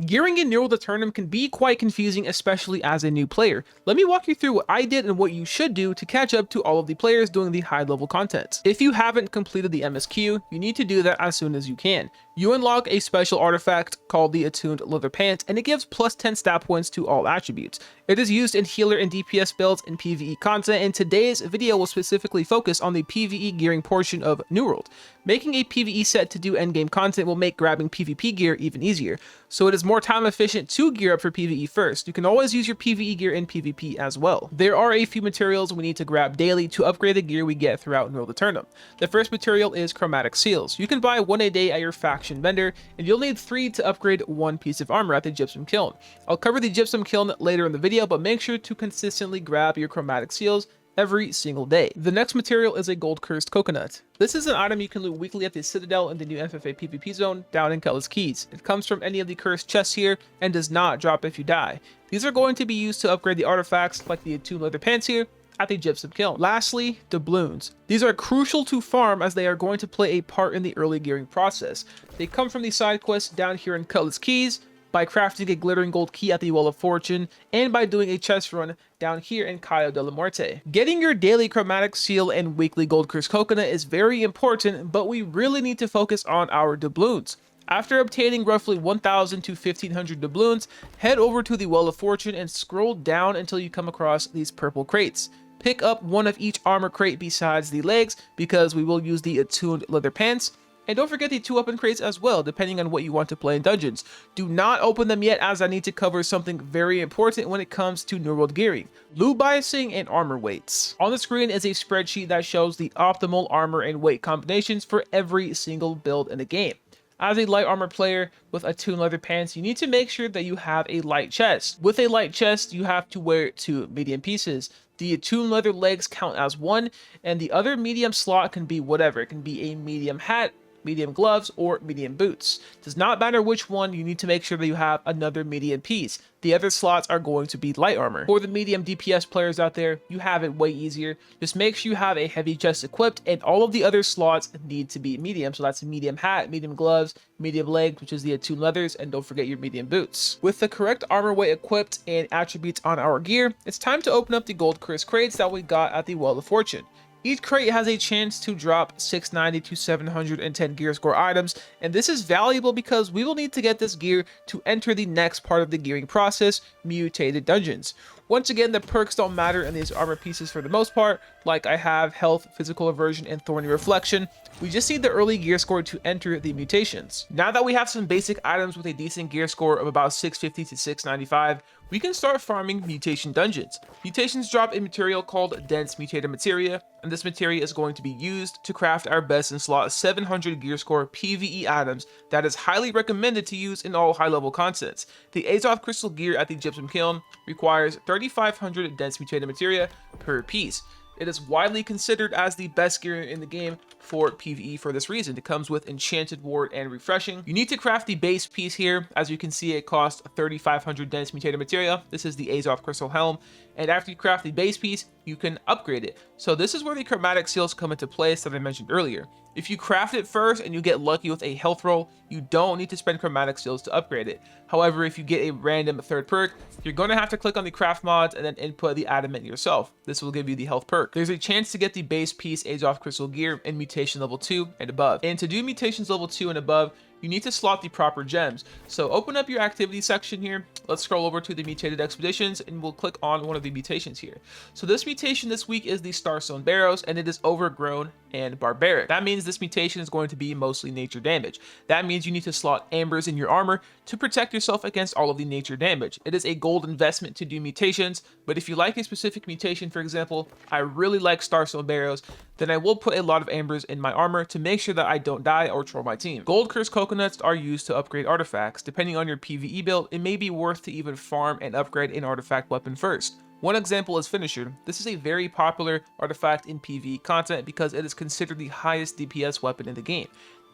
Gearing in New World Aeternum can be quite confusing, especially as a new player. Let me walk you through what I did and what you should do to catch up to all of the players doing the high level content. If you haven't completed the MSQ, you need to do that as soon as you can. You unlock a special artifact called the Attuned Leather Pants, and it gives plus 10 stat points to all attributes. It is used in healer and DPS builds in PvE content, and today's video will specifically focus on the PvE gearing portion of New World. Making a PvE set to do endgame content will make grabbing PvP gear even easier, so it is more time efficient to gear up for PvE first. You can always use your PvE gear in PvP as well. There are a few materials we need to grab daily to upgrade the gear we get throughout New World Aeternum. The first material is chromatic seals. You can buy one a day at your faction vendor, and you'll need 3 to upgrade 1 piece of armor at the Gypsum Kiln. I'll cover the Gypsum Kiln later in the video, but make sure to consistently grab your chromatic seals every single day. The next material is a gold cursed coconut. This is an item you can loot weekly at the Citadel in the new FFA PvP zone down in Kellis Keys. It comes from any of the cursed chests here and does not drop if you die. These are going to be used to upgrade the artifacts like the Attuned Leather Pants here at the Gypsum Kiln. Lastly, doubloons. These are crucial to farm as they are going to play a part in the early gearing process. They come from the side quests down here in Kellis Keys, by crafting a glittering gold key at the Well of Fortune, and by doing a chest run down here in Cayo de la Muerte. Getting your daily chromatic seal and weekly gold cursed coconut is very important, but we really need to focus on our doubloons. After obtaining roughly 1,000 to 1,500 doubloons, head over to the Well of Fortune and scroll down until you come across these purple crates. Pick up one of each armor crate besides the legs, because we will use the Attuned Leather Pants. And don't forget the 2 weapon crates as well, depending on what you want to play in dungeons. Do not open them yet, as I need to cover something very important when it comes to New World gearing: loot biasing and armor weights. On the screen is a spreadsheet that shows the optimal armor and weight combinations for every single build in the game. As a light armor player with Attuned Leather Pants, you need to make sure that you have a light chest. With a light chest, you have to wear 2 medium pieces. The Attuned Leather legs count as 1, and the other medium slot can be whatever. It can be a medium hat, medium gloves, or medium boots. Does not matter which one, you need to make sure that you have another medium piece. The other slots are going to be light armor. For the medium DPS players out there, you have it way easier. Just make sure you have a heavy chest equipped, and all of the other slots need to be medium. So that's a medium hat, medium gloves, medium legs, which is the Attuned Leathers, and don't forget your medium boots. With the correct armor weight equipped and attributes on our gear, it's time to open up the gold cursed crates that we got at the Well of Fortune. Each crate has a chance to drop 690 to 710 gear score items, and this is valuable because we will need to get this gear to enter the next part of the gearing process, mutated dungeons. Once again, the perks don't matter in these armor pieces for the most part, like I have health, physical aversion, and thorny reflection. We just need the early gear score to enter the mutations. Now that we have some basic items with a decent gear score of about 650 to 695, we can start farming mutation dungeons. Mutations drop a material called dense mutated materia, and this materia is going to be used to craft our best in slot 700 gear score PvE items that is highly recommended to use in all high level contents. The Azoth crystal gear at the Gypsum Kiln requires 3,500 dense mutated materia per piece. It is widely considered as the best gear in the game for PvE for this reason. It comes with Enchanted Ward and Refreshing. You need to craft the base piece here. As you can see, it costs 3,500 dense mutated materia. This is the Azoth Crystal Helm. And after you craft the base piece, you can upgrade it. So this is where the chromatic seals come into place that I mentioned earlier. If you craft it first and you get lucky with a health roll, you don't need to spend chromatic seals to upgrade it. However, if you get a random third perk, you're going to have to click on the craft mods and then input the adamant yourself. This will give you the health perk. There's a chance to get the base piece Azoth Crystal gear in mutation level 2 and above. And to do mutations level 2 and above, you need to slot the proper gems. So open up your activity section here. Let's scroll over to the mutated expeditions and we'll click on one of the mutations here. So this mutation this week is the Starstone Barrows, and it is overgrown and barbaric. That means this mutation is going to be mostly nature damage. That means you need to slot ambers in your armor to protect yourself against all of the nature damage. It is a gold investment to do mutations, but if you like a specific mutation, for example, I really like Starstone Barrows, then I will put a lot of ambers in my armor to make sure that I don't die or troll my team. Gold cursed coconuts are used to upgrade artifacts. Depending on your PvE build, it may be worth to even farm and upgrade an artifact weapon first. One example is Finisher. This is a very popular artifact in PvE content because it is considered the highest DPS weapon in the game.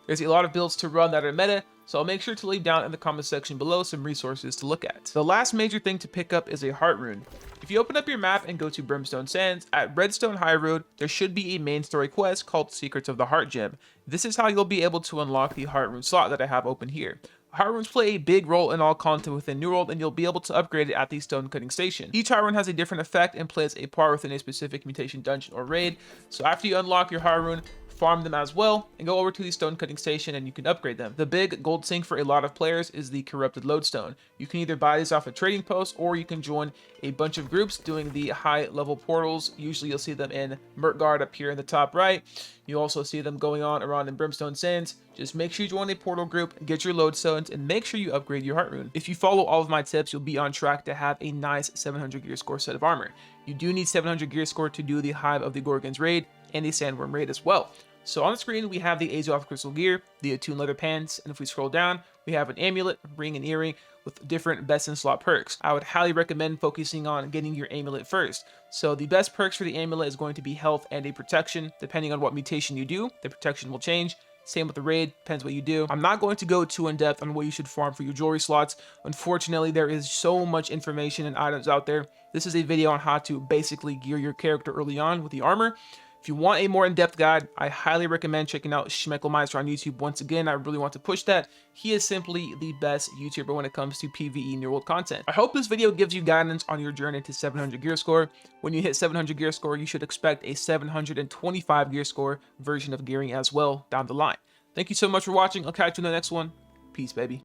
There's a lot of builds to run that are meta, so I'll make sure to leave down in the comment section below some resources to look at. The last major thing to pick up is a Heartrune. If you open up your map and go to Brimstone Sands, at Redstone High Road, there should be a main story quest called Secrets of the Heart Gem. This is how you'll be able to unlock the Heartrune slot that I have open here. Heartrunes play a big role in all content within New World, and you'll be able to upgrade it at the stone cutting station. Each Heartrune has a different effect and plays a part within a specific mutation dungeon or raid. So after you unlock your Heartrune, farm them as well, and go over to the stone cutting station and you can upgrade them. The big gold sink for a lot of players is the corrupted lodestone. You can either buy these off a trading post, or you can join a bunch of groups doing the high level portals. Usually you'll see them in Murkgard up here in the top right. You also see them going on around in Brimstone Sands. Just make sure you join a portal group, get your lodestones, and make sure you upgrade your Heartrune. If you follow all of my tips, you'll be on track to have a nice 700 gear score set of armor. You do need 700 gear score to do the Hive of the Gorgons raid and the Sandworm raid as well. So on the screen, we have the Azoth Crystal Gear, the Attuned Leather Pants, and if we scroll down, we have an amulet, ring, and earring with different best in slot perks. I would highly recommend focusing on getting your amulet first. So the best perks for the amulet is going to be health and a protection. Depending on what mutation you do, the protection will change. Same with the raid, depends what you do. I'm not going to go too in depth on what you should farm for your jewelry slots. Unfortunately, there is so much information and items out there. This is a video on how to basically gear your character early on with the armor. If you want a more in-depth guide, I highly recommend checking out Schmeckelmeister on YouTube. Once again, I really want to push that. He is simply the best YouTuber when it comes to PvE New World content. I hope this video gives you guidance on your journey to 700 gear score. When you hit 700 gear score, you should expect a 725 gear score version of gearing as well down the line. Thank you so much for watching. I'll catch you in the next one. Peace, baby.